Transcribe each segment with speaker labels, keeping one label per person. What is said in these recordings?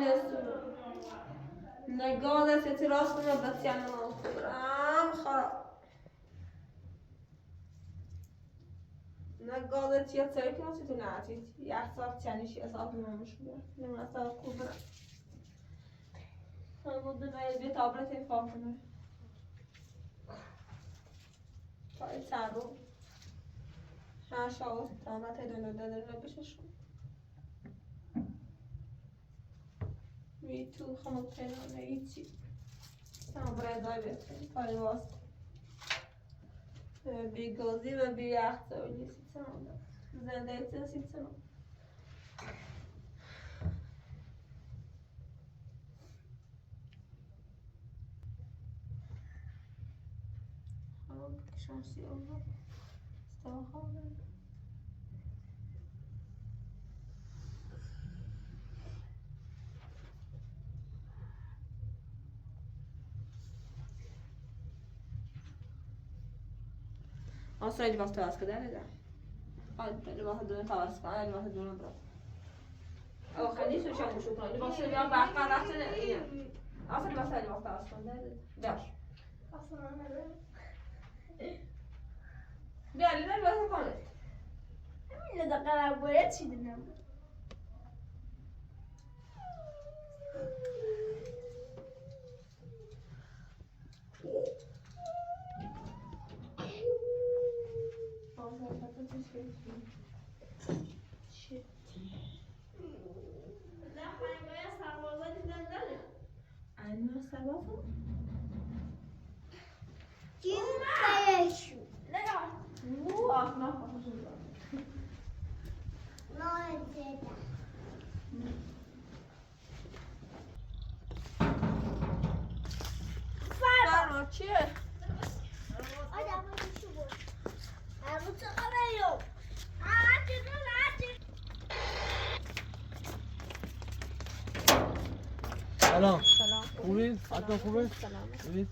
Speaker 1: nessuno. Negoda se ti roscono bazziano خراب. Negoda ti azzecchi non si tunati. Yaxsaq çaniş hesablamış bu. Ne mesela kubra. Ama da ne bir tablet efafını. Tay tabu. Ha şahıs tablet edildi بشش. می تو خمال کنانه ایچی هم برای دایبت کاری واست بی گازی و بی یخت اولی سیتنم زنده ایتی سیتنم همون شانسی اولا استواخواه آسرا اللي بختار كده لا قلت اللي واحد دون تواس كان اللي واحد دون برا أو خليش وشام شكرا اللي بختار بيا بعد ما رحت إيه أصلا اللي بختار اللي بختار أصلا ده أصلا أنا بيا اللي ده بس كانت
Speaker 2: من ده قرار باید چی دنم
Speaker 1: أنا سبابه
Speaker 2: kim kayışu
Speaker 1: مو أفنا خشوشة
Speaker 2: nerede
Speaker 1: فرما چیه؟
Speaker 2: adamın işi bu bu çıkamıyor
Speaker 3: سلام
Speaker 1: سلام
Speaker 3: خوبید؟ حتما خوبه؟
Speaker 1: سلام
Speaker 3: ببینید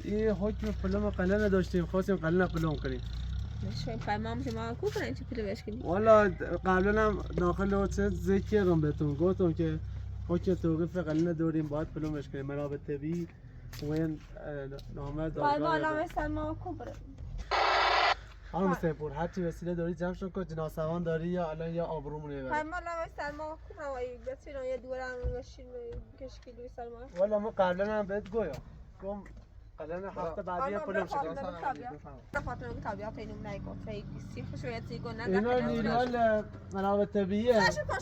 Speaker 3: این حکم پلم قلنه داشتیم خواستیم قلنه پلم کنیم
Speaker 1: شو پیمام شما کو کنین چه پیلو بشکنی
Speaker 3: والا قبلا هم داخل واتساپ ذکر کردم بهتون گفتم که حکم توقیف قلنه داریم باید پلمش کنیم منابع طبیعی و این نامه
Speaker 1: پیمام
Speaker 3: دادگاه
Speaker 1: علامه سلما کو بره
Speaker 3: خانم سیپور هر چی وسیله داری جمع شد که جناسوان داری یا الان یا آبرومون میبری
Speaker 1: پیمام علامه سلما کو روایی بتونم یه دورم بشین کشکیلوی سلما
Speaker 3: والا ما قبلا هم بهت گم قلنه هفته بعدی پلم شد
Speaker 1: فاطمه طبیعت اینو نگفت سی خوشویت سی گونه
Speaker 3: اینا نیروال منابع طبیعیه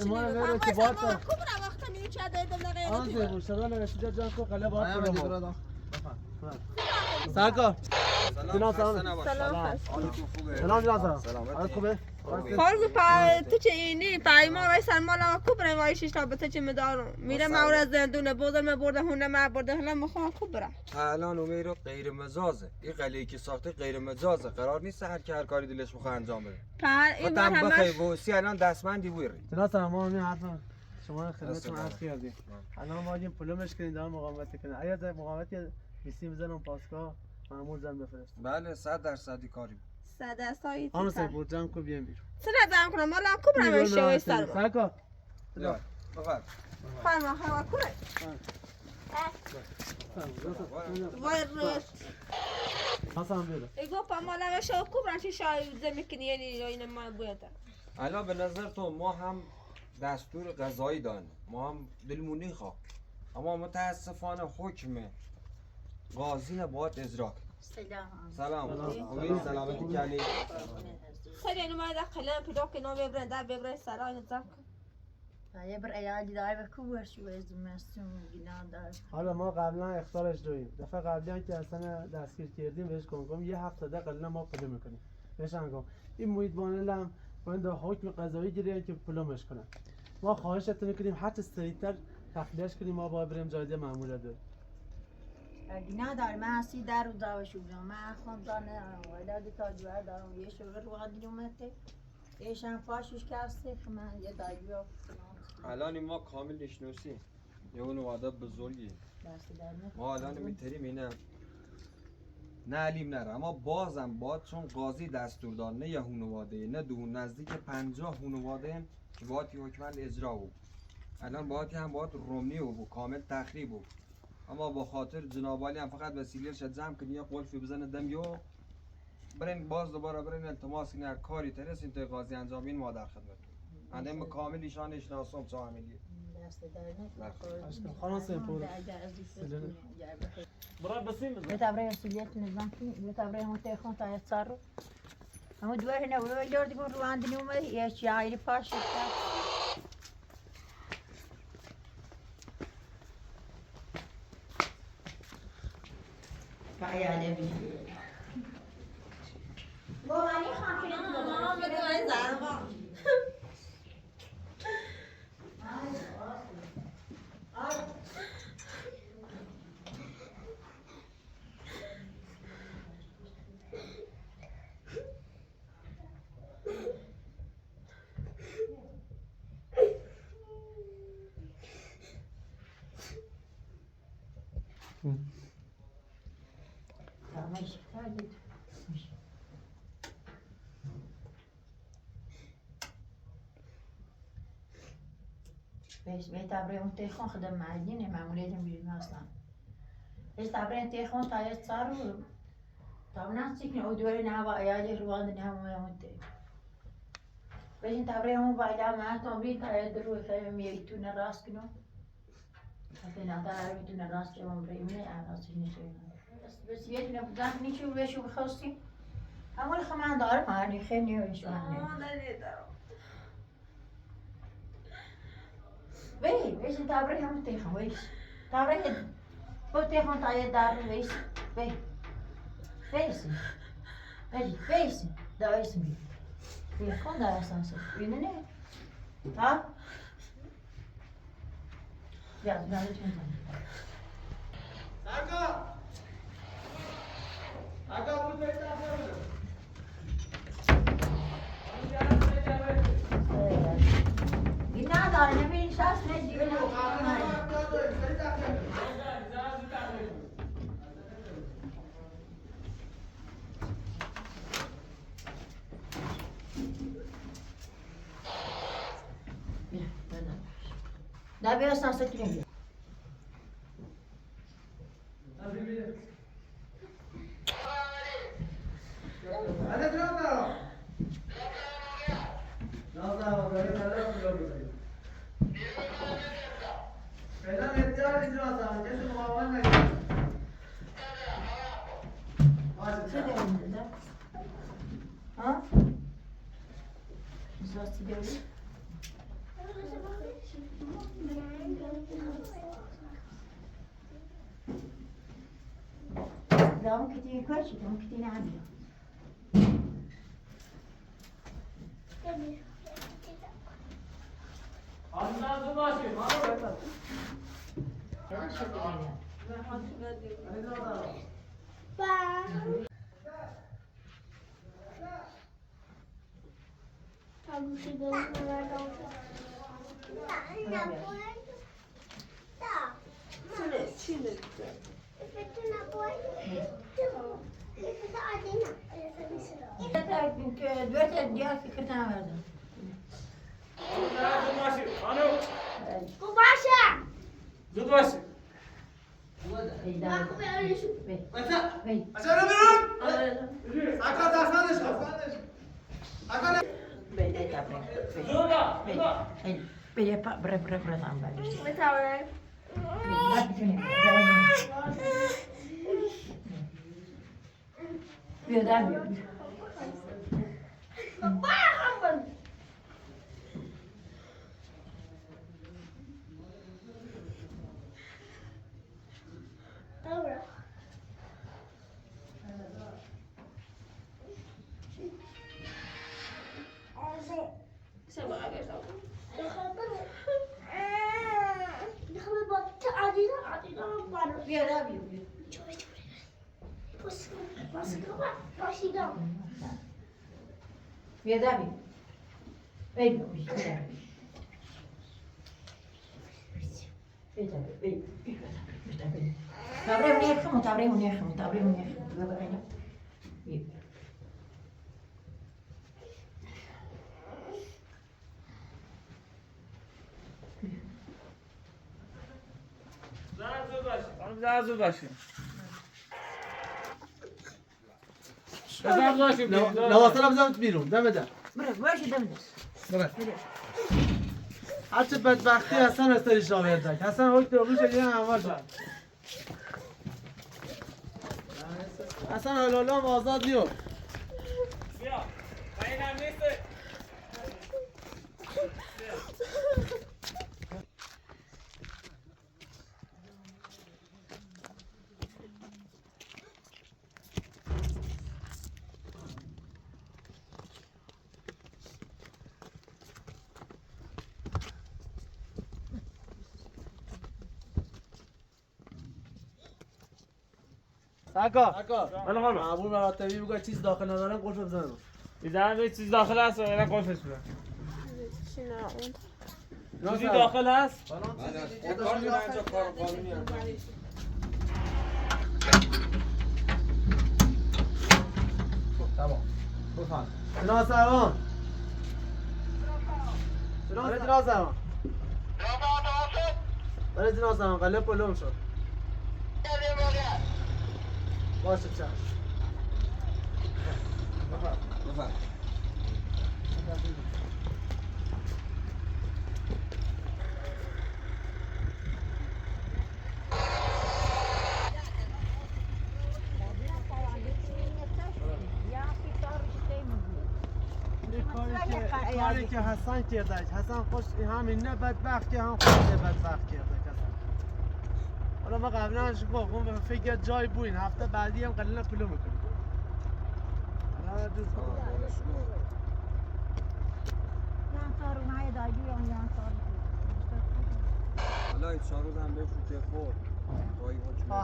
Speaker 3: ما غیر ارتباط
Speaker 1: کو برا وقت می چه دادم نه
Speaker 3: آن سیپور شغل رسیده جان کو قلعه باید پلم سرکار جناب سلام
Speaker 1: سلام
Speaker 3: سلام جناب سلام خوبه
Speaker 1: خارج پای تو چه اینی پیما و سلما لا کو برای وای شش تا بته چه مدارم میره مورد زندونه بودم برده هونه ما برده حالا میخوام خوب برم
Speaker 4: الان امیرو غیر مجازه این قلعه‌ای که ساخته غیر مجازه قرار نیست هر کی هر کاری دلش بخواد انجام بده
Speaker 1: پر این بار
Speaker 4: خودم
Speaker 1: همش
Speaker 4: بخوای وسی الان دستمندی بویری
Speaker 3: جناب سلام ما همین حرف شما خدمتتون عرض کردیم الان ما این پلمش کنیم دارم مقاومت کنه اگر در مقاومت بیسیم بزنم پاسگاه معمول زن بفرست
Speaker 4: بله 100% کاری
Speaker 1: صد سایی
Speaker 3: خانم سیپور جمع کو بیام بیرون
Speaker 1: سر دارم کنم مالا کو برم شوی سر
Speaker 3: سرکار
Speaker 4: یا بفرم
Speaker 1: فرما هوا کنه وای روش
Speaker 3: حسن بیرون
Speaker 1: ایگو پا مالا شو کو برم چه شای زمین کنی یعنی این ما باید
Speaker 4: الان به نظر تو ما هم دستور قضایی داریم ما هم دلمونی خواه اما متاسفانه حکم قاضی نباید اجرا کنیم سلام خوبی سلامتی کلی
Speaker 1: خیلی اینو ما داخلن پیدا کنم ببرن در ببرن سرای نظام
Speaker 5: یه بر ایالی دای و کوبر شو از مستون گینا دار
Speaker 3: حالا ما قبلا اختارش داریم دفعه قبلی هم که اصلا دستگیر کردیم بهش گفتم یه هفته قبلا ما پلم میکنیم بهش گفتم این محیط بانل هم باید حکم قضایی گیرن که پلمش کنن ما خواهشتون میکنیم حتی سریعتر تخلیهش کنیم ما باید بریم جایزه معموله داریم
Speaker 5: گینا دار من اسی در رو داوش بودم من خواندانه ولادی تاجور دارم یه شغل رو قدی اومده ایشان پاشش کاسته من یه دایو
Speaker 4: الان ما کامل نشناسی یه اون وعده بزرگی ما الان میتریم اینه نه علیم نره اما بازم باید چون قاضی دستور داد نه یه خانواده نه دو نزدیک 50 خانواده که باید حکمند اجرا بود الان باید هم باید رومنی و کامل تخریب بود اما با خاطر جنابالی هم فقط وسیله شد جمع کنی یا قلفی بزنه دم یو برین باز دوباره برین التماس کنی هر کاری ترس این قاضی انجامین ما در خدمتتون اندم کامل ایشان شناسم چه عملیه
Speaker 5: دست در نکنه.
Speaker 3: اشکال خلاص پور برای بسیم بزن
Speaker 5: بتابره مسئولیت نظام کنی بتابره هم تخون تا یتصرف همون دوره نبوده و دردی کن رو اندنی اومد یه شعری پاش کرد فعیاله بی گوانی خواهی ماشي تعالي ماشي بس بتابره اون تخون خدم معدنی معمولیتم بیرون اصلا بس تابره تخون تا يتصاروا طب ناس تكني او دوري نهوا عيالي روان نهوا يموت بس تابره هم بايلا ما تابري تا يدرو خيم يتون الراس كنو حتى نعطى يتون الراس كم بريمني على راس نشوي بس يتنا بدك نشوف وشو بخلصي أول خمان دار ما أنا خيني وش بي ويش تابري هم تيخم ويش تابري بو تيخم تايد دار ويش بي بيسي بيجي بيسي ده اسمي يكون ده أساسا ينني ها يا ده تنتظر قلنا دار نبي شاس نجي ده بيوصل 60 ها؟ زاستی داری؟ دام كتير كويس دام كتير عالية دلوقتي اديها في كتاب هذا
Speaker 2: قماشة
Speaker 3: زود واسي
Speaker 2: ما كم يعمل شو متعورة ما حمل دورة دخل بط عدينا
Speaker 5: بيا بيا
Speaker 2: شوفي بص بص كمان ماشي دام
Speaker 5: بيا بيا بيا تابريهم
Speaker 6: زود باشیم. بزن باشیم.
Speaker 3: لواسه رو بزن بیرون دم در
Speaker 5: برو باشه دم دست.
Speaker 3: هرچه بدبختی حسن استریش را بردک حسن حکم روش دیگه هموار شد حسن حلالا هم آزاد نیو
Speaker 6: بیا. اینم نیست.
Speaker 3: سکا بله خانم معمول مراتبی بگو چیز داخل ندارم قلف بزنم
Speaker 6: دیدن یه چیز داخل هست و اینا قلفش بدن. چیزی
Speaker 3: نه
Speaker 6: داخل هست؟
Speaker 4: کار می‌کنه اینجا کار قانونی انجام می‌ده.
Speaker 3: تمام بفهم جناب سروان جناب سروان برای جناب سروان قلب پلوم شد باشه چشم
Speaker 4: بفرم.
Speaker 3: کاری که حسن کرده حسن خوش همین نه بدبخت که هم خوش بدبخت کرده حسن حالا ما قبلا گفتم به فکر جای بوین هفته بعدی هم قلیلا پلو میکنیم
Speaker 4: حالا این 4 روز هم به فوت خورد.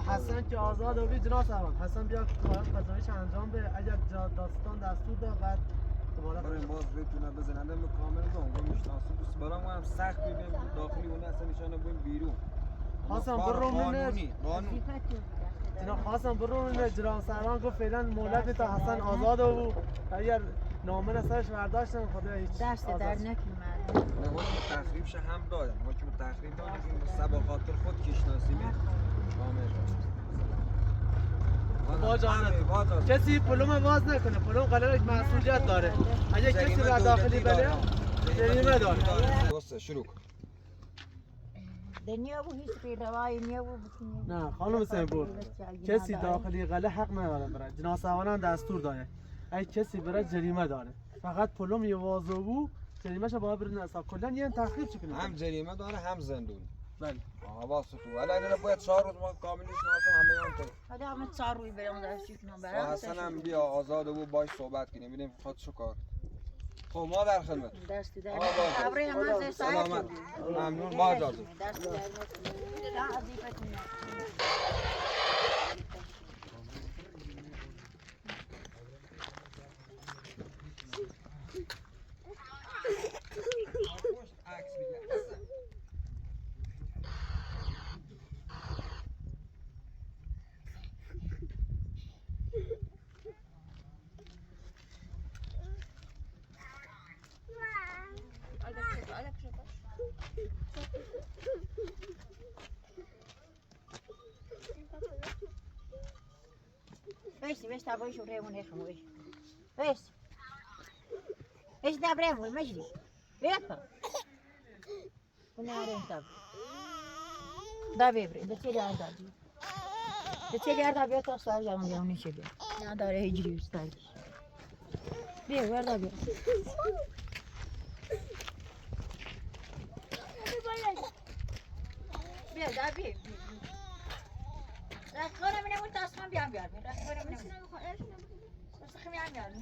Speaker 3: حسن که آزاد و جناب سروان حسن بیا کار قضاییش انجام به اگر داستان دستور داد بعد دوباره
Speaker 4: برای باز بتونه بزننده به کامل دونگو میشناسه دوست برام هم سخت ببینیم داخلی اون اصلا نشانه ببین بیرون
Speaker 3: حسن
Speaker 4: کار
Speaker 3: برو
Speaker 4: قانونی قانون
Speaker 3: جناب حسن برو جناب سروان گفت فعلا مهلت تا حسن آزاد و اگر نامه سرش برداشتن خدا هیچ
Speaker 5: دست در نکنه
Speaker 4: حکم تخریب شه هم دادن حکم تخریب دادن این سبا خاطر خود کشناسی می کامل
Speaker 3: کسی پلوم باز نکنه پلوم قراره مسئولیت داره اگه کسی را داخلی بله جریمه داره
Speaker 4: درسته شروع کن
Speaker 5: دنیا و هیچ روایی نیا و بکنی
Speaker 3: نه خانم سیمپور کسی داخلی قله حق نداره بره جناب سروان هم دستور داره اگه کسی بره جریمه داره فقط پلوم یه وازو بود جریمه‌ش باید بره نصاب کلا یه تخریب چه کنه
Speaker 4: هم جریمه داره هم زندون
Speaker 3: بله
Speaker 4: حواست تو ولی اگر باید 4 روز ما کاملش ناسم همه هم تو
Speaker 5: حالا همه 4 روز برام دست کنم برام
Speaker 4: حسن هم بیا آزاد و باش صحبت کنیم ببینیم خود چه کار خب ما در خدمت
Speaker 5: دست در
Speaker 4: آقا باز.
Speaker 5: ابری هم
Speaker 4: سلامت ممنون ما اجازه
Speaker 5: دست در نکنه عزیزتون بس تابوي شو ريمون يخمو بس ده بريمون مجلي بيقى كنا عارين تاب ده بيبري ده تيجي على دادي ده تيجي على دادي توصل جامون جامون شبيه نا داره هجري وستايل بيه وين ده بيه بيه ده بيه راح تقول من وانت اصلا بيعم راح تقول من بس خمي عم يعمل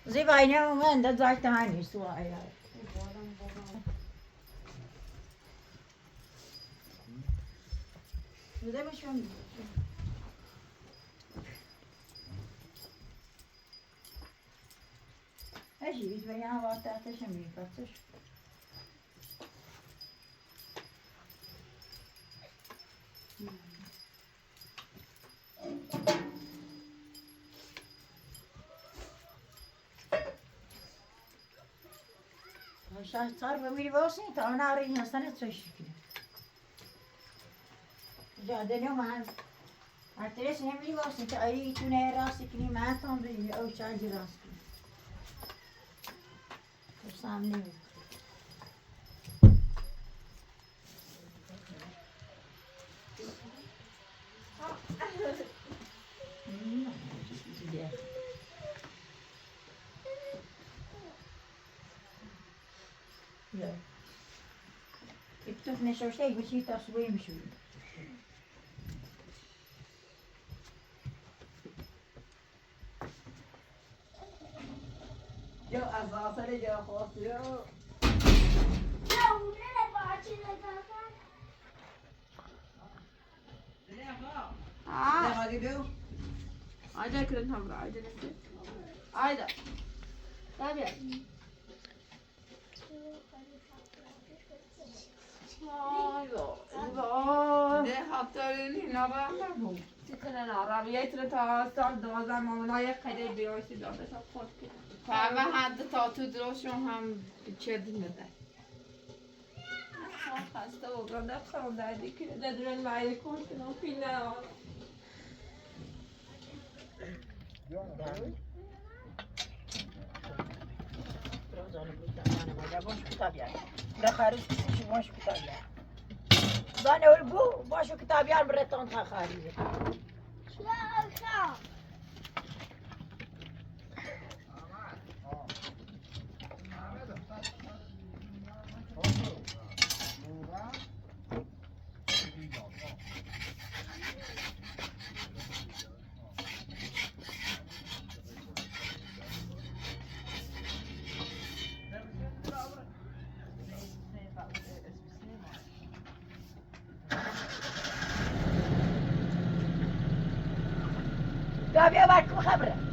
Speaker 5: زي باينه من ده زايد تاني سواء زي ما شو اجي بيتبين وقت تشمي فتش صار بميري بوسني طبعا أريني أصلا تشوفي جا دنيا ما أتريس همي بوسني تأري تونه راسك ني ما تنبي أو شاج راسك سامني If نشو شيء بشي تصوير مشوي
Speaker 1: جو اساسا جو خاصیو عايدة كده نهبر عايدة نفسي عايدة طيب يا ده حاطريني نبا مربو تكنا نعربية تلتا سال دوازم مامنای خیلی بیایشی داده شد خود که همه حد تا تو دروشون هم چرد میده خسته و گنده خرم دردی که ندرن مایل کن که نفینه
Speaker 5: زانه ولبو باشو كتابيان بريتون خارجي كتابيا باكو خبره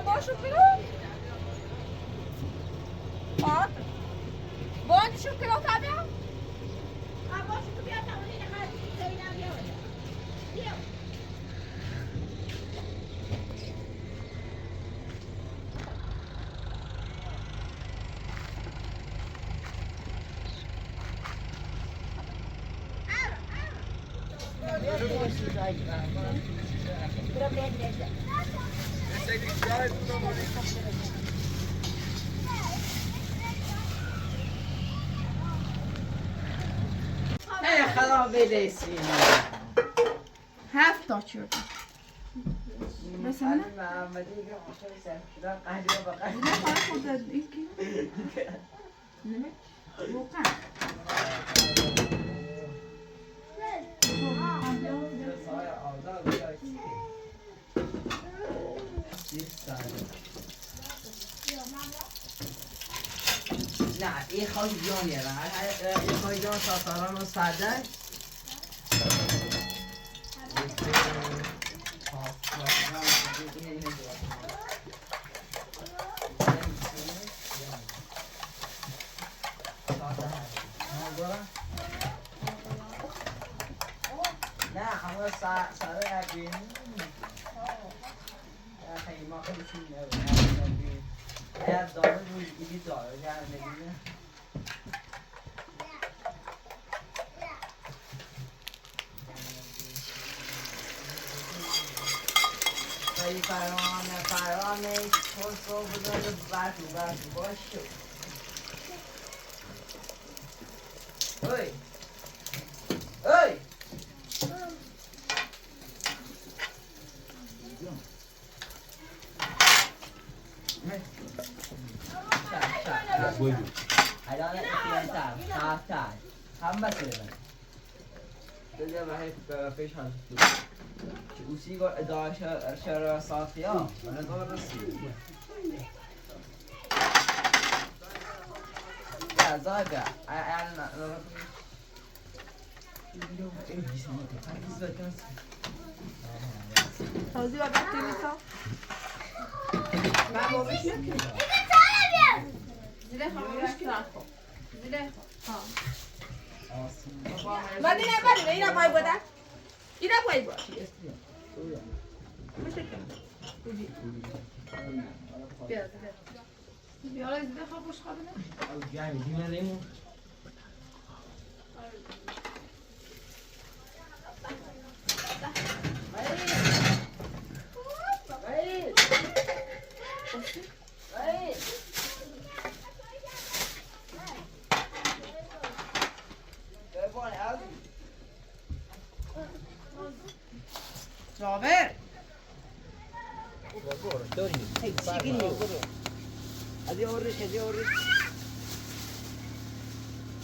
Speaker 1: باشو برو باد باد شو كيلو تابع باشو كبير تاولي لحد زينا بيو
Speaker 7: خراب بدیسی تا چیردم بس
Speaker 4: علی
Speaker 7: نه
Speaker 4: محمدی که آخر سرشدن قهدی با قهدی
Speaker 7: نه فقط خود این کی نه واقعا
Speaker 4: نه این خواهی جانیه این خواهی جان ساساران و سرده نه همه سره اردین خیلی ما خیلی سیم اگر داره روی ایدی داره گر نگیره خیلی فرانه خسرو بذاره برد باش شد اوی اوی الان افیانتر خواهتر هم بسیده دیگه به پیش هم که اوسی گو ادعای شهر صافی ها من دور رسید یا زاگه الان
Speaker 7: توضیح وقتی میسا من بابش نکنی زیده خواهش کنم زیده خواهش ما دیگه بله اینا پای بوده اینا پای بود میشه کنم بیا زیده بیا زیده خواهش خوابونه جابر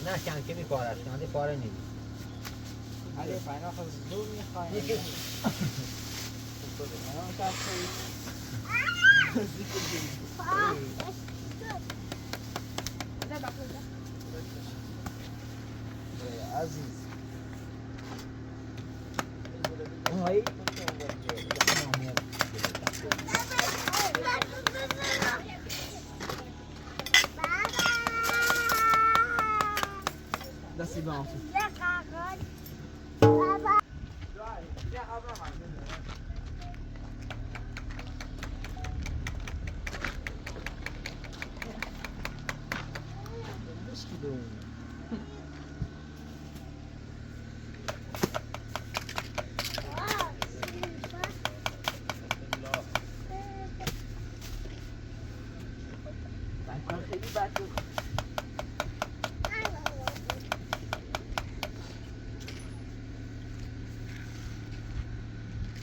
Speaker 8: نه کم کمی پارش کنه پاره نیست
Speaker 4: علی فاینا خود زور میخواهی عزیز هایی دستی به آفی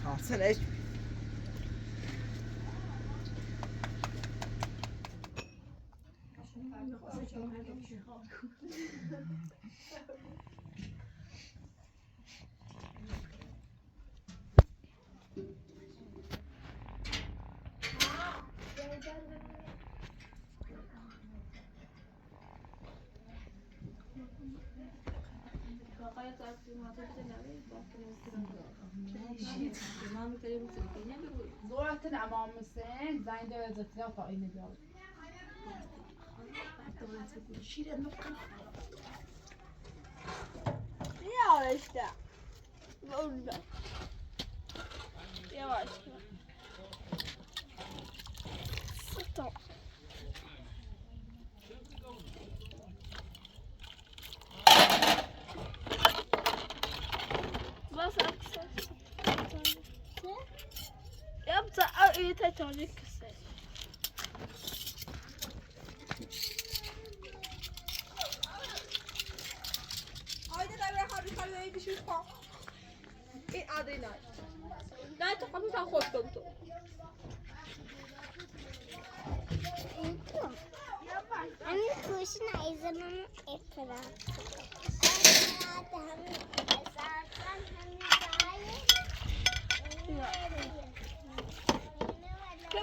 Speaker 4: حاصلش
Speaker 7: زورت امام حسین زنگ داره زتلا تا این بیاد
Speaker 2: Yavaş da. Burada. Yavaş da. Tamam. Bas aksa. Yapsa iyi çocuk kısa. Haydi da bir hadi kaleye düşür pa. İyi hadi lan. نه تو قبل تا خوش کن تو.
Speaker 9: همین کوشی نایزه من اقرار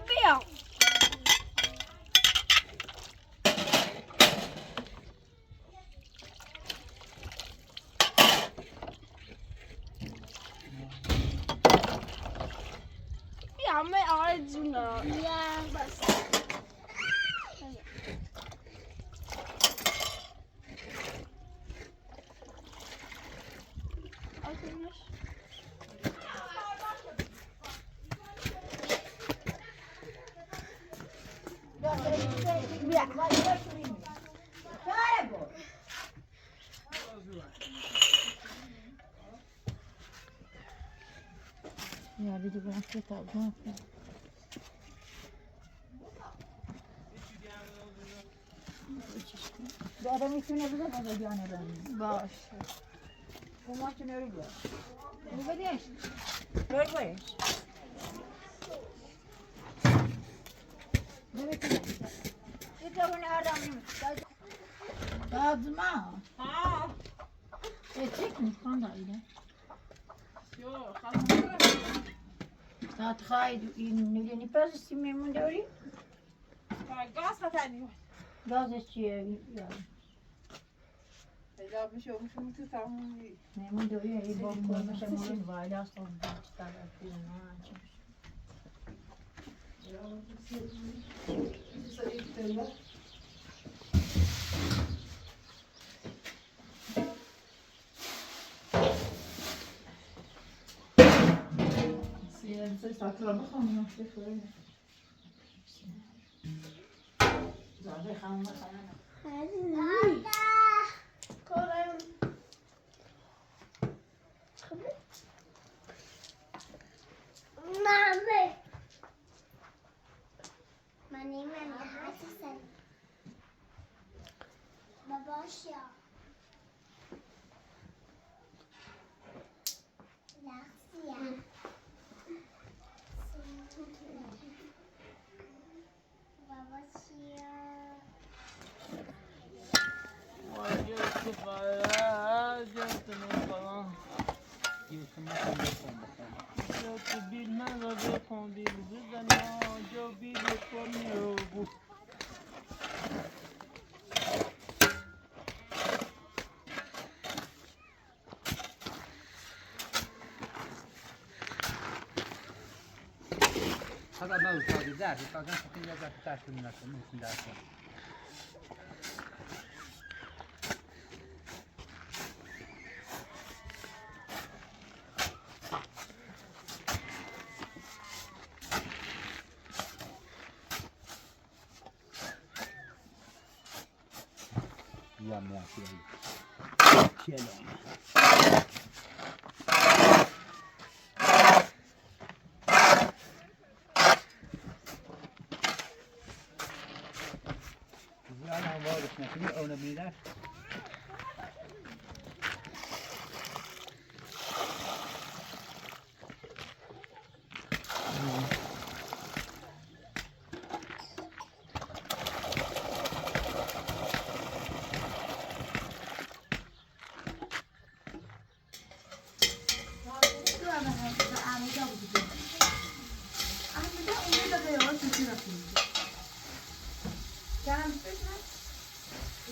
Speaker 2: بیا. بیا من آره جونا.
Speaker 9: یا بس
Speaker 5: Ya dedi bana kitap ne yapayım? Bu adam ismini bize bana yani ben. Baş. Bu maçın öyle. Bu bedeş. Böyle böyle. Evet. Bir de bunu adamım. Dağıtma.
Speaker 7: Ha.
Speaker 5: Çek mi? Kan da öyle.
Speaker 7: Yok.
Speaker 5: Saat kaydı. Ne pes istemem de
Speaker 7: Gaz hatani.
Speaker 5: Gaz içiyor yani.
Speaker 7: Ya bir şey olmuş mu tutamam.
Speaker 5: Memnun da öyle bir bak koymuş ama onun vali aslan çıkar
Speaker 7: Size satıra bakalım.
Speaker 5: Zaten kanma kanma.
Speaker 9: Korem. Mami. Mani من حاسسا باباش یا لحظیه باباش یا
Speaker 8: هذا ما وصل ذاتي فكان حتى يجي تاكل من الناس يا ماشي شيلون أنا واقف نحن أو نبيله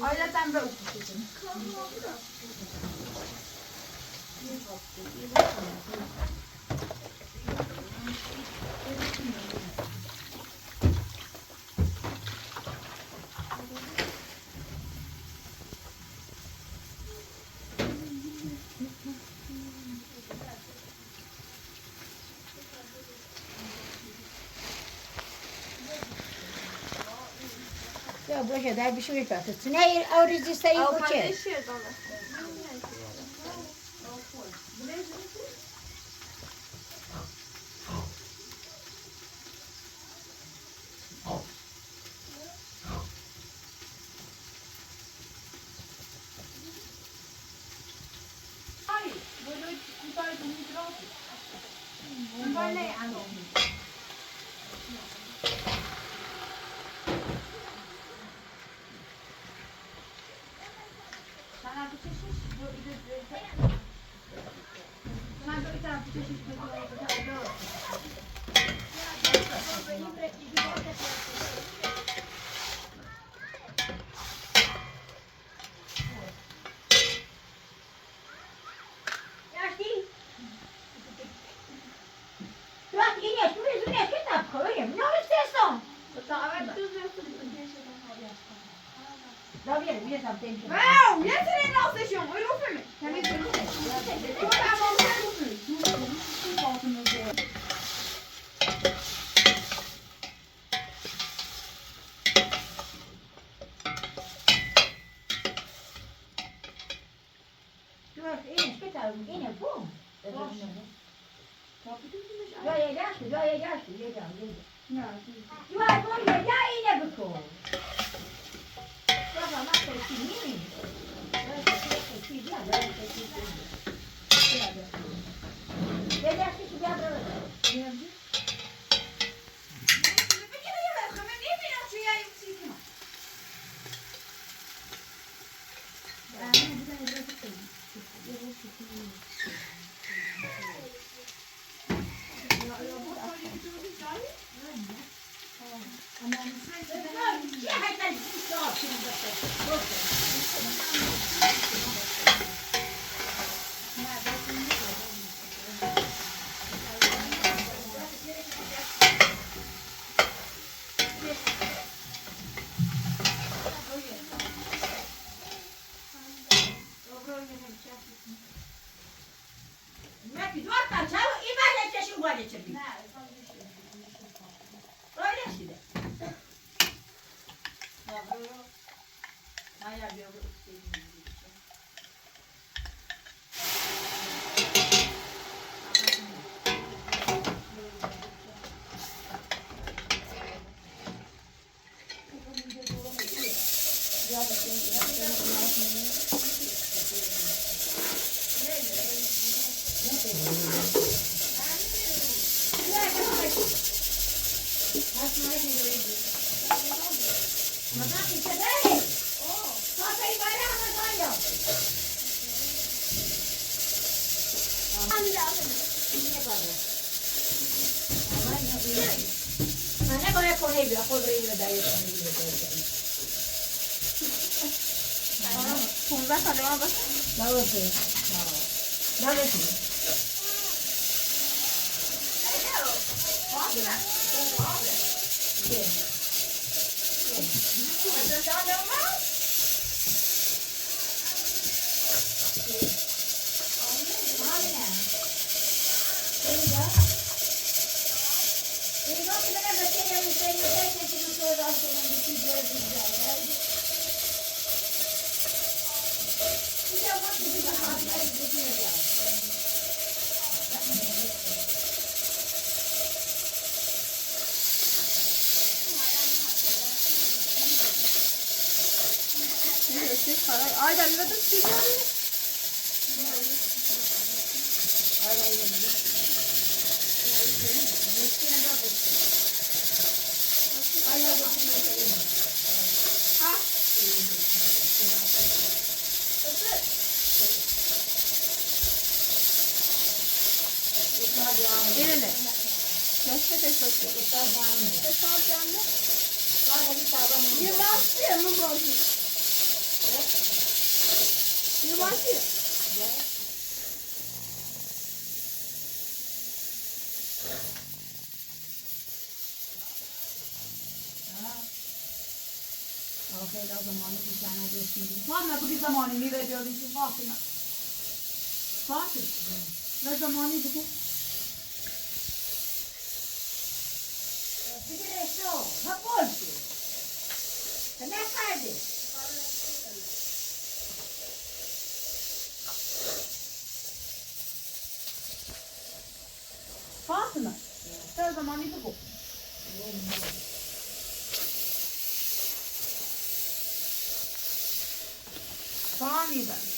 Speaker 7: Aileten de okutun.
Speaker 5: Ya boşa der bir şey yapıyorsun. Ne ayrıcı sayı bu ki?
Speaker 2: Não, esse nem não, vocês chamam. Eu não filme. Eu vou dar a mão no filme. Não volta, meu Deus.
Speaker 7: Fatma bugün zamanı meyve diyordun ki Fatma. Fatma. Ne zamanıydı bu? Fatma. Ne zamanıydı bu? Tamam iyi ben.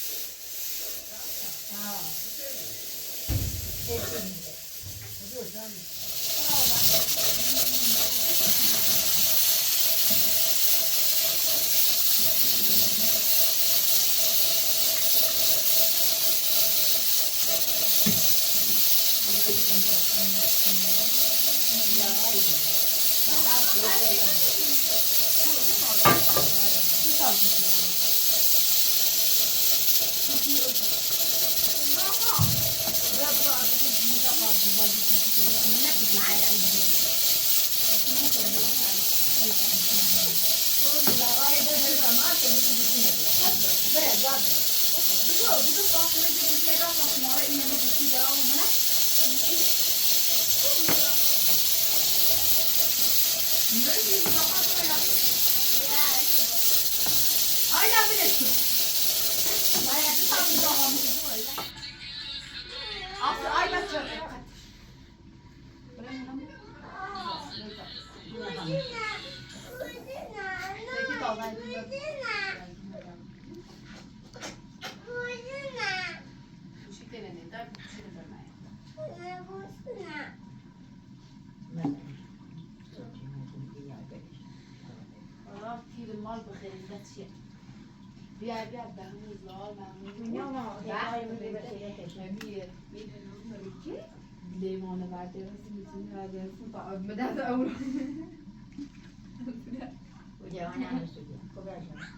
Speaker 2: لیوان ورده میتونی ورده فوتا به دست اون
Speaker 5: وجواني عن السجن كبر جوا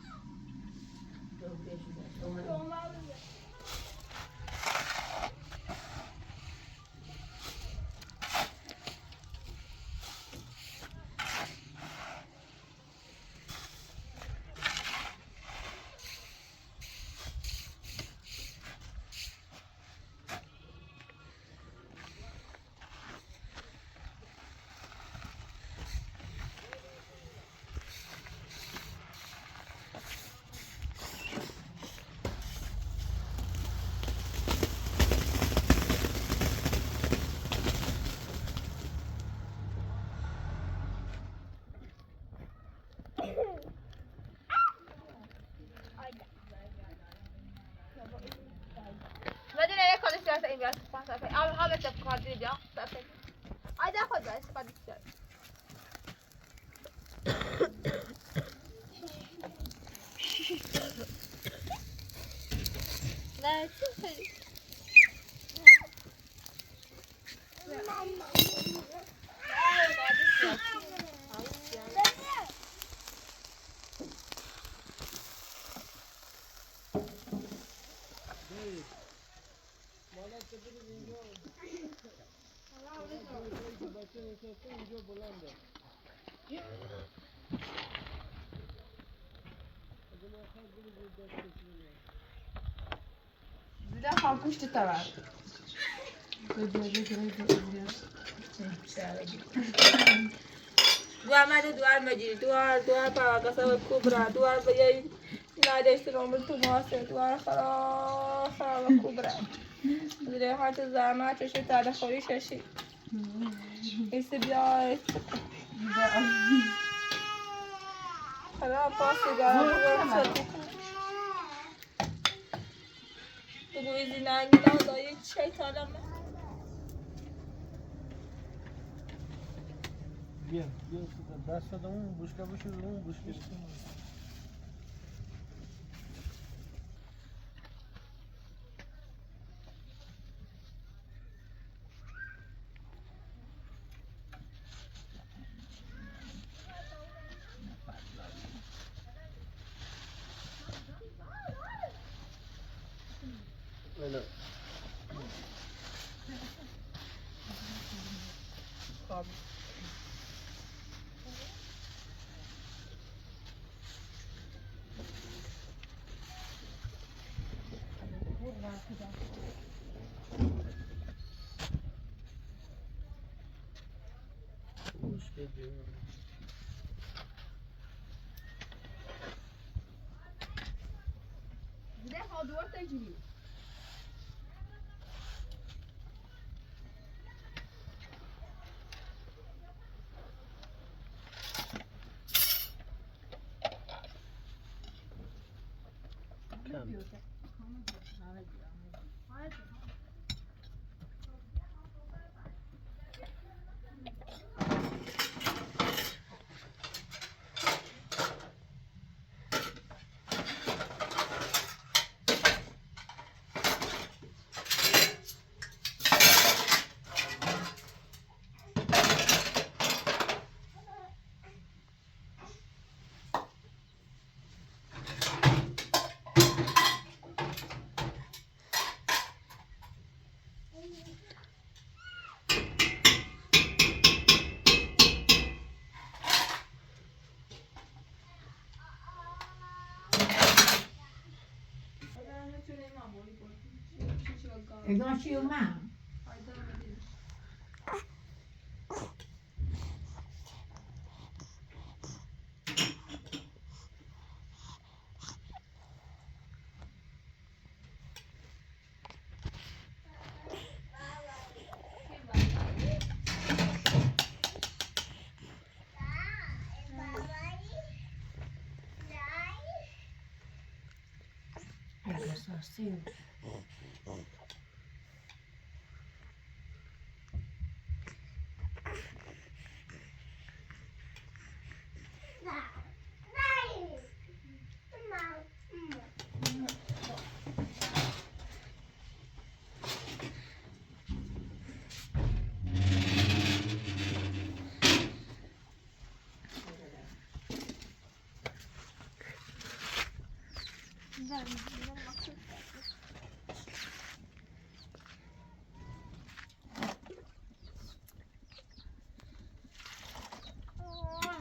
Speaker 1: مدينة ليه كل سياسة إيه بس فاسفة أول حاجة تبقى دي فاسفة عايز أخذ بس بعد كده لا تسوي
Speaker 2: زیده خالکوش تتبع
Speaker 1: دوار مده دوار مجید دوار پاوکسا و کوبرا دوار بیای نادشت رومل تو ماسه دوار خرا و کوبرا زیر هات زحمت چشی تاده خوری ششی ایسی بیای خرا پاسی دارم بگو ایزی ننگی دایی شیطانم
Speaker 3: بیا دست داد اون بوشکه بشه اون بوشکه بوشکه دیگه
Speaker 2: زیده خال دوار تجیبی
Speaker 5: کجا چی اومد؟ اساسی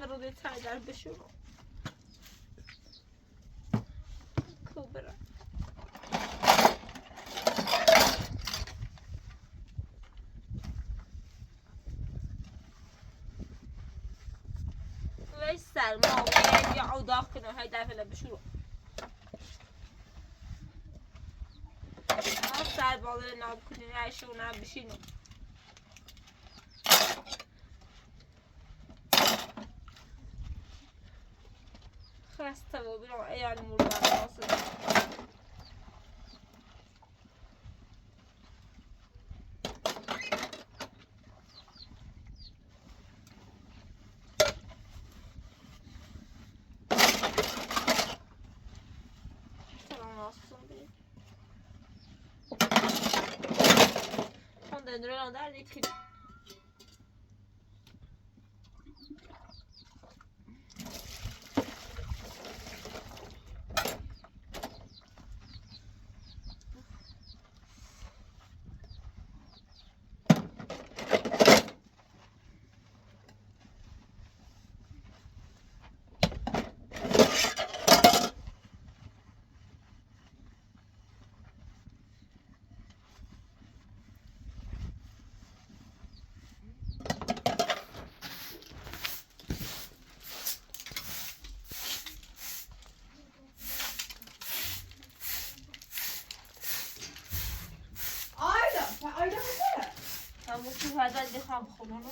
Speaker 1: من رو به تردر بشورم کوبرم وی سلما وی یا عوداق کنه های دفعه بشورم سر بالر ناب کنی رایشو ناب بشینم خسته و بیرم ایان مورد واسه دندرون در دیگه همون تو هدن بخوام خونه رو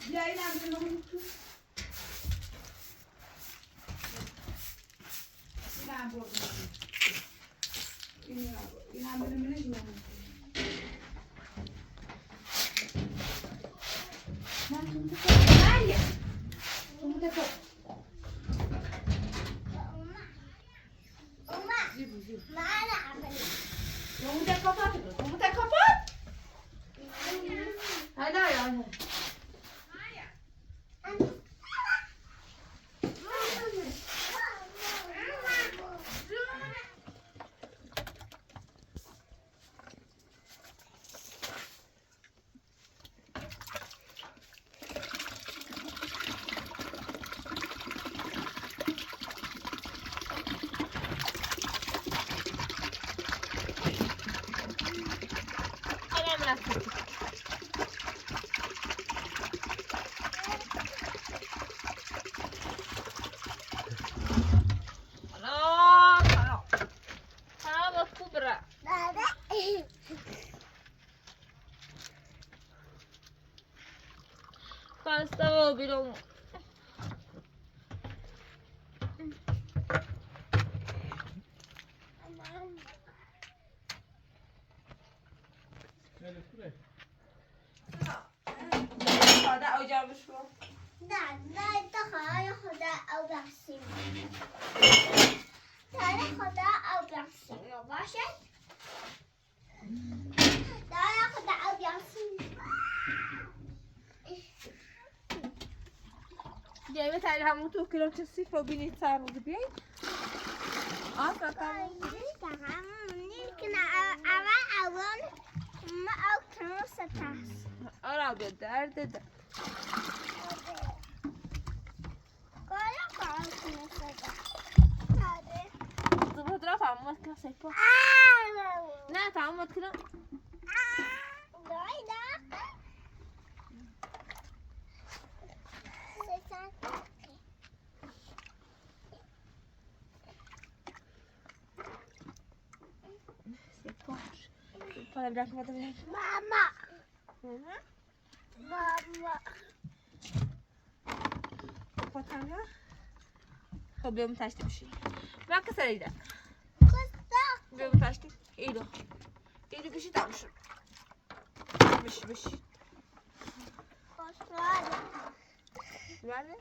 Speaker 2: بیا این هم بلوم تو این هم بلوم این هم بلوم خسته و بیرون خدا اوجا بشو
Speaker 9: نه خدا او بخشیم خدا او بخشیم باشه خدا او بخشیم
Speaker 1: دیگه تری همون تو کلام چه سیف رو بینید سر رو بیایی آفا کنم
Speaker 9: اول ما او کنو ستاس
Speaker 1: آره به درد ده
Speaker 9: کارا کنو ستاس
Speaker 1: بدرا تعمد كنا سيبا نه تعمد كنا Para bırak mama. Potanga. Problem taştı bir şey. Bak kısa değil. Problem taştı. İyi de. İyi de bir şey tamam şu. Bir şey. Var mı?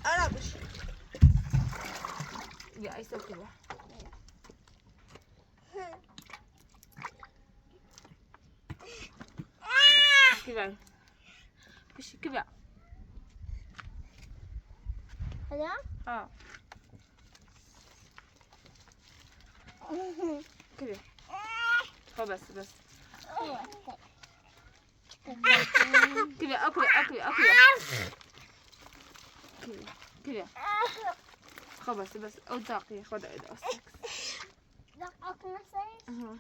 Speaker 1: Ara bir şey. Ya işte kıva. Kıva. Bir şey kıva.
Speaker 9: Hadi.
Speaker 1: Ha. Kıva. Ha bas. Kıva, akıva. Kıva. خلاص بس او دقيقة خذ ايد اصلك
Speaker 9: دقق مثلا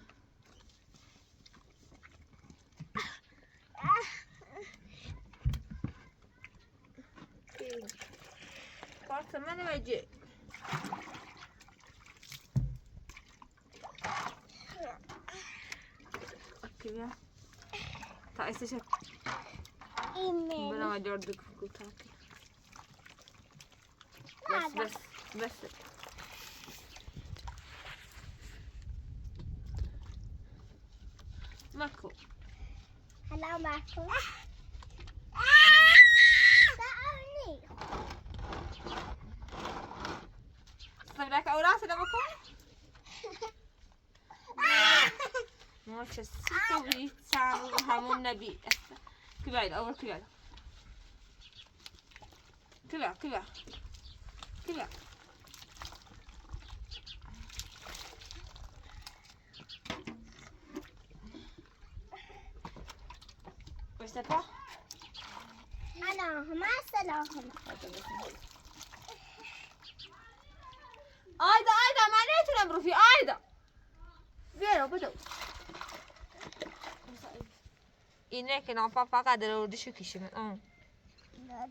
Speaker 1: قلت ما انا بجي اوكي يا تعال استشف بلا ما جردك في كوتاكي بس ماكو
Speaker 9: هلا معكم سألني
Speaker 1: صبرك أوراس أنا ماكو ما تسوي تعمل همون نبي كبير أول كبير وش تبغى؟
Speaker 9: أنا ما أسألهم
Speaker 1: آيدا ما نيت نمر في آيدا بيرو بدو اینه که نامپا فقط در اردشو کشیمه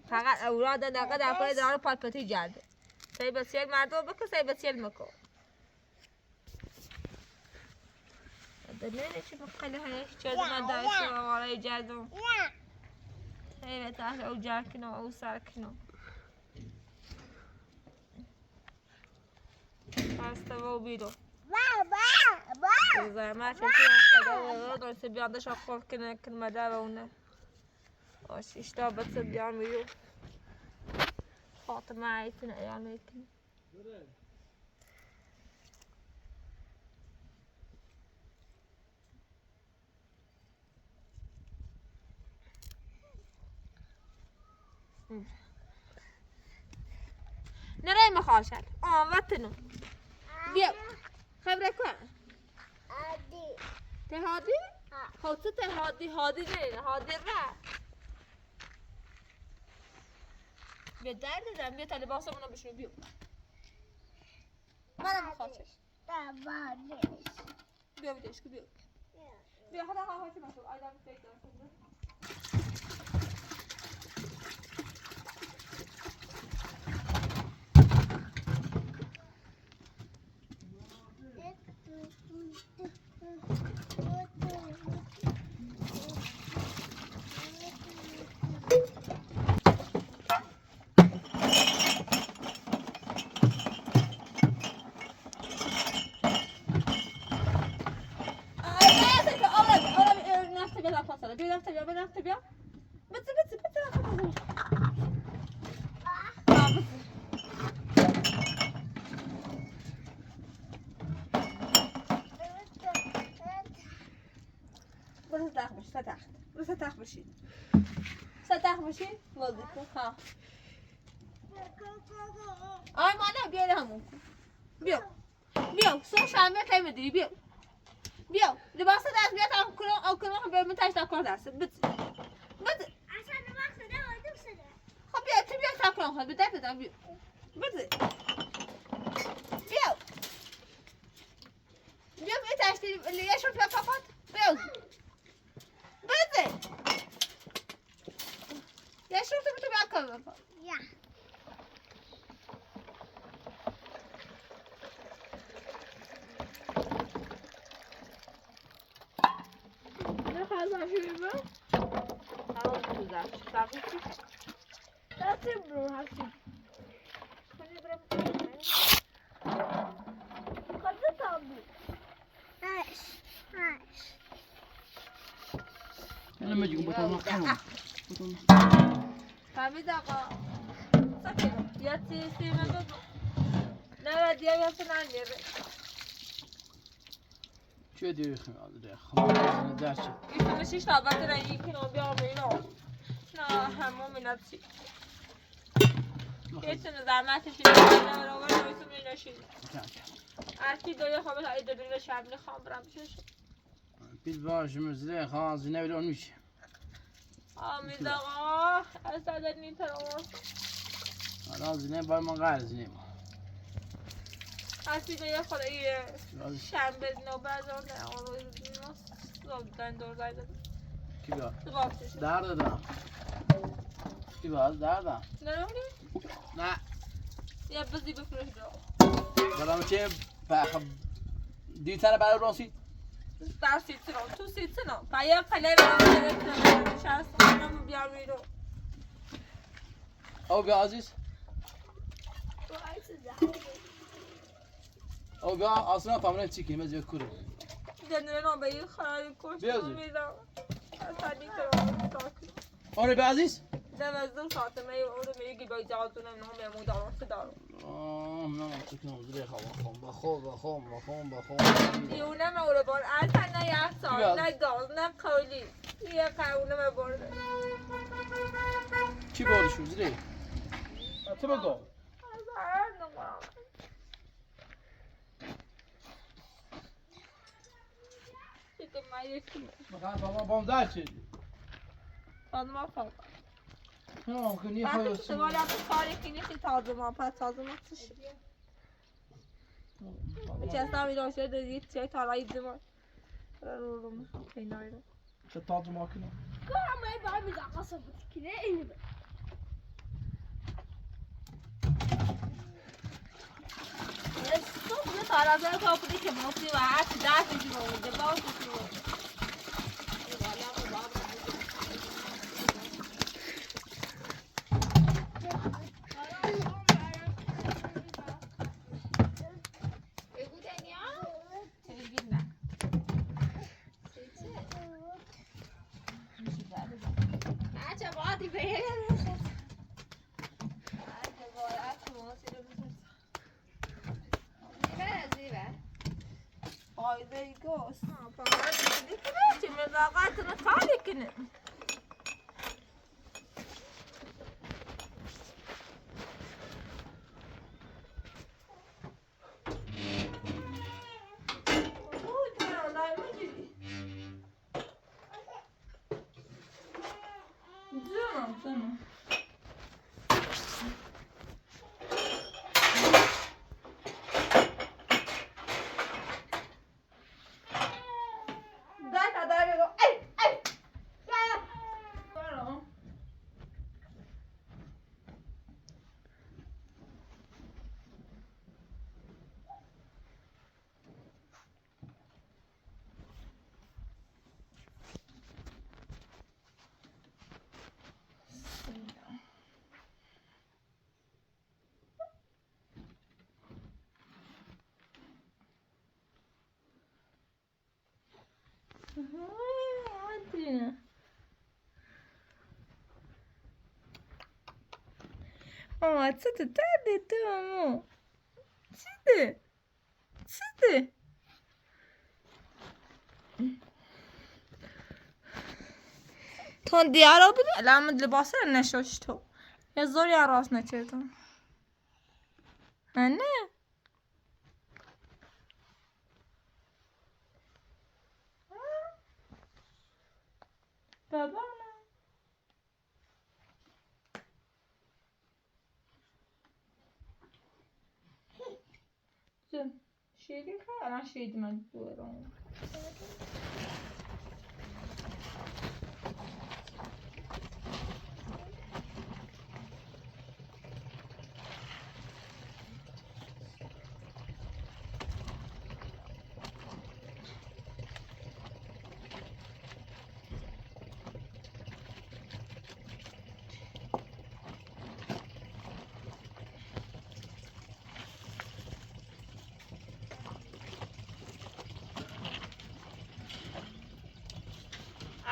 Speaker 1: فقط اولاد دقیقه در پای دارو پالپتی جرده سعی بسیار مردم بکن سعی بسیار مکن دنیای چی بخلی های چیز من دایست و وارای جردم سعی بتاعت او جر کنو او سر کنو پاستا و بیرو زحمت چطور خدا درست بیادش آخور کنه مدر و اونه باش اشتابت بیان میرو فاطمه عیتونه ایان میکنی نرای مخاشد وطنو بیا خبره کن تهادی؟ خود تهادی هادی نه هادی را بیا درد دارم بیا تا لباسمونو بشونو بیا منم مخاشش بیا بدهش که بیا بیا خدا خواهد مشروع آیدم فکر دارم بیا بس ستخ بشید بازی کن ها آی مانا بیا همون بیا سو شامه کی میدی بیا لباس دست بیا تا کنم به من تاش تا کار دست بت
Speaker 9: عشان ما خدا ودوسنا
Speaker 1: خب بیا تو بیا تا کنم خب بده بده بیا بده بیا بیا تشتری لیه شد بیا فقط بیا بده یه شد تو بیا کنم
Speaker 9: Ja.
Speaker 1: نه خواهد هاشو بیا همون تو زفت صبر چی
Speaker 9: Dat is broer. Wat is dat nu? Huis. Huis.
Speaker 3: انا ما اجيب بطل مقام
Speaker 1: فهمید آقا ساکن یا سیمه بگو نه دیگه یا نمیره
Speaker 3: شو ديري خمال خمال داشت
Speaker 1: ایشون مشیش تابت رنگی کنم بیا مینا نه همون میناتی یه زحمتش نه رو واسه میناشید ارکی دوی خوابه تا دو شب میخوام برم پیشش
Speaker 3: بیل باش مزله خلاص نبرون میشه
Speaker 1: آمید آقا از دادن این تراماس
Speaker 3: خلاص نه با ما قرض نیم
Speaker 1: ارکی دوی خدایی شنبه نوبت نه آقا روز زدن دور زدن
Speaker 3: کی بیا
Speaker 1: تو باکسش
Speaker 3: در دادم کی بیا در دادم
Speaker 1: نرومی
Speaker 3: نه
Speaker 1: یا بزی بفروش دو
Speaker 3: برام چه بخ دیتر برای راسی
Speaker 1: در سیتنا تو سیتنا باید پله برام نشست خانم بیار میرو
Speaker 3: او بیا عزیز او بیا اصلا تمرین چیکی مزه کوره
Speaker 1: دنده نام به این خواهی کشت
Speaker 3: بیازی.
Speaker 1: میدم اصلا این تراماس ساکی
Speaker 3: آره بیا عزیز
Speaker 1: دوازده ساعته اونو میگی با اجازه نمیدونم مدارات دارم
Speaker 3: نه تکنون زیر بخوام
Speaker 1: دیونه مورد بار اصلا نه یک سال نه گاز نه کولی یه قرونه مبارده
Speaker 3: کی بارشو زیر چه بگو
Speaker 1: هر نمارم چیکه من یکی
Speaker 3: مثلا بابا بام چی
Speaker 1: تازه ما فاق
Speaker 3: نه کنی
Speaker 1: وقتی
Speaker 3: خواهد
Speaker 1: که سوال از کاری که نیستی تازه ما پس تازه ما چیش چه اصلا می راشه دارید چه تارایی زمان رو میخوام اینایی رو
Speaker 3: چه تاج ما کنی
Speaker 9: Kom maar bij me dan als het kneden.
Speaker 1: صبح یه تارازه تا بودی که مفتی و هرچی دستشی بوده باششی بوده There you go. من راقعت نطالي كنا Mama, co ty tady, ty mamo? Co ty? Co ty? تو دیارا بودی؟ الان لباسه نشوش تو یه زوری راست نچیدم نه بابا شیدی که الان شیدی من دورم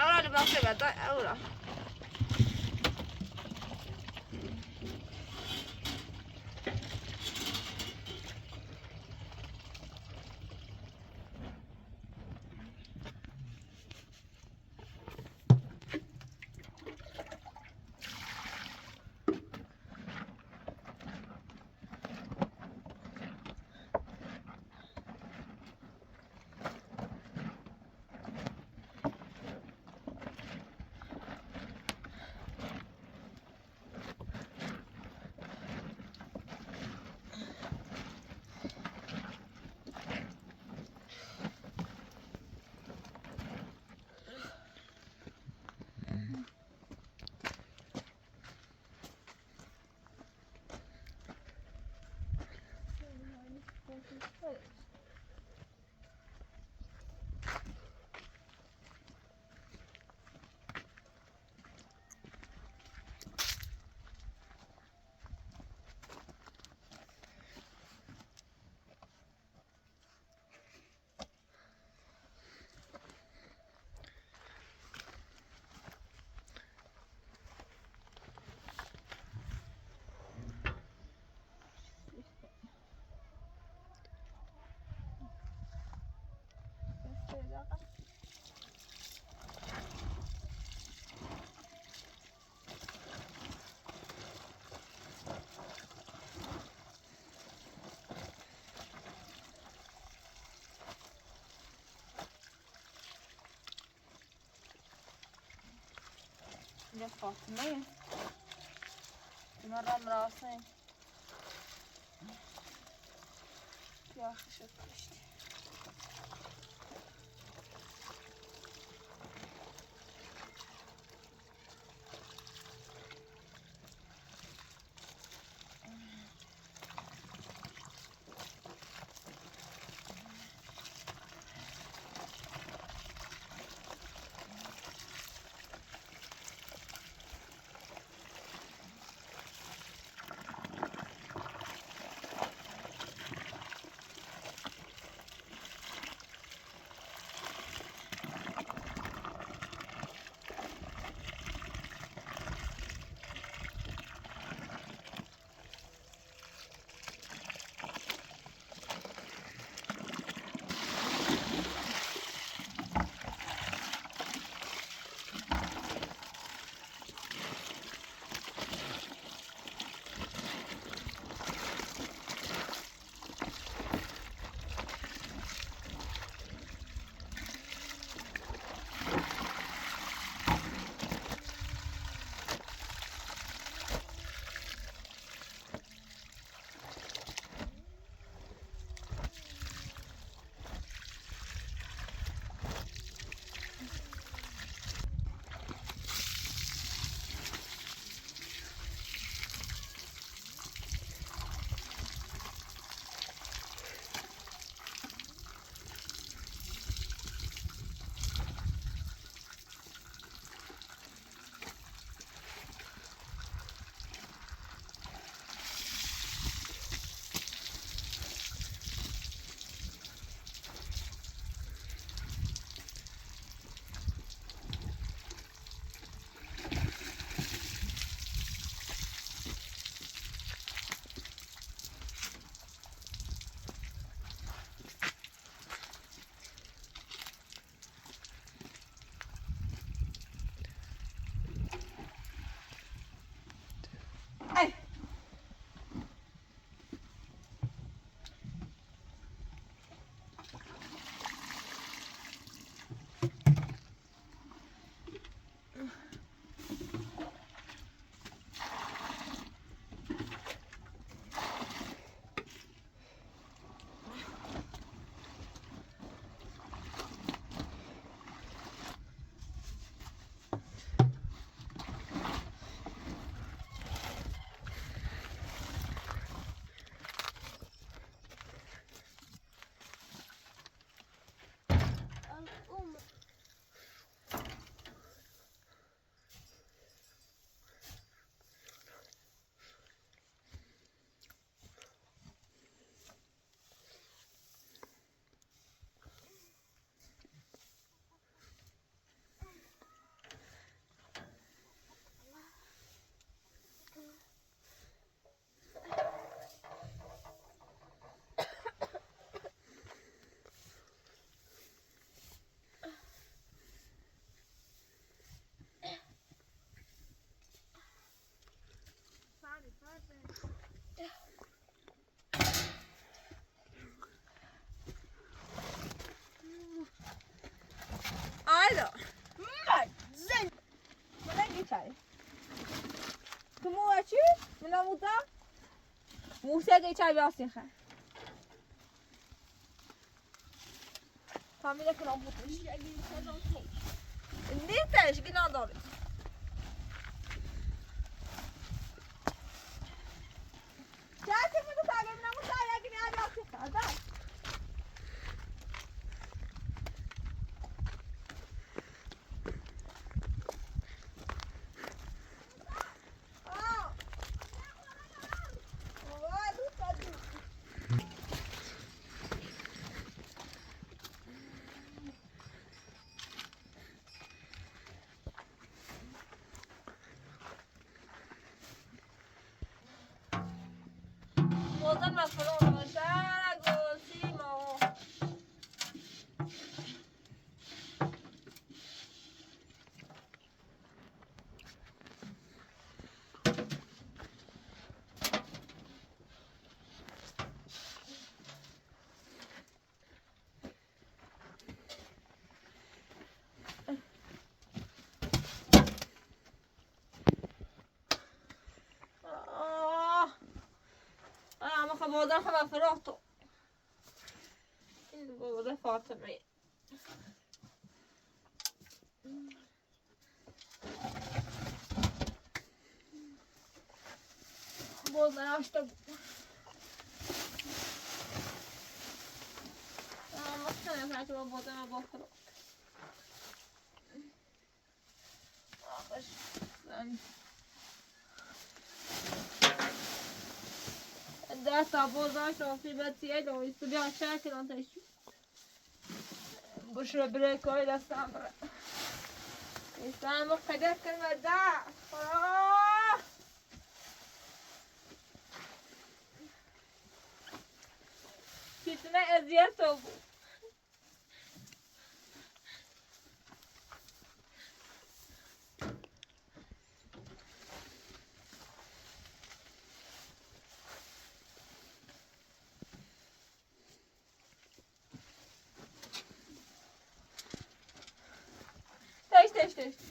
Speaker 1: ahora le vamos a pegar ahora ده فاطمه مرة مراسين يا أخي شو كشتي Ayda. Zin. Mana geçer. Kumu açı? Mana muta? Musa geçer biasin ha. Família que não botou. Nem teste que não adoro. Já se me tá ganhando não tá aí que nem a biasin ha. Dá. Voltando mais para o Chago, Simão. ما خبودن خبر فراختو این بوده فاطمه بوده ناشته بود مستنه فرقی با بوده ما با فراخت آخش زن ده تابوزا شوفي بتسيد ويستبيع شاكل انت شو بشرى بريكوي للسامرة يسامر قدر كلمة داع فتنة ازيته Teste. Teste.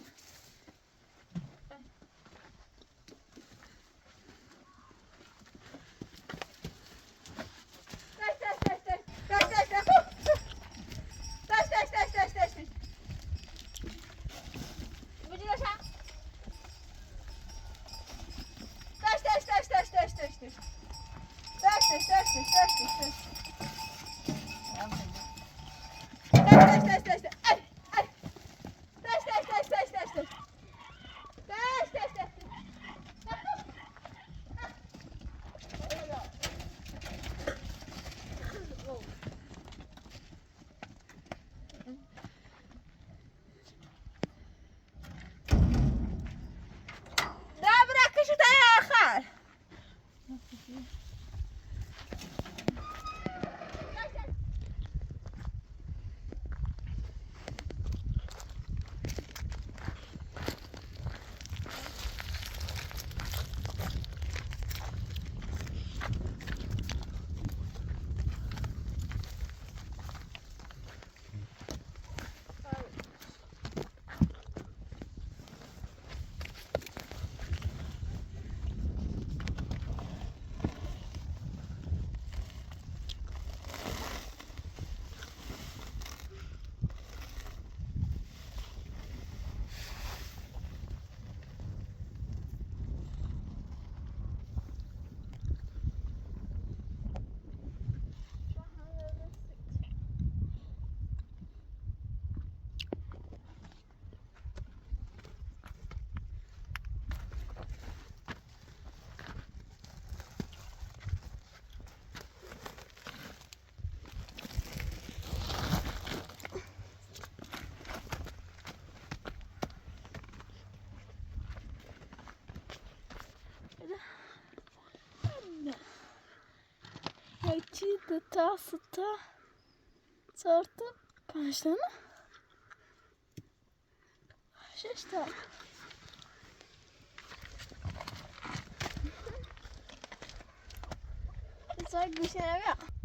Speaker 9: یکی دوتا ستا چهار تا 5 تا نه 6 تا بذار گوشه نبیا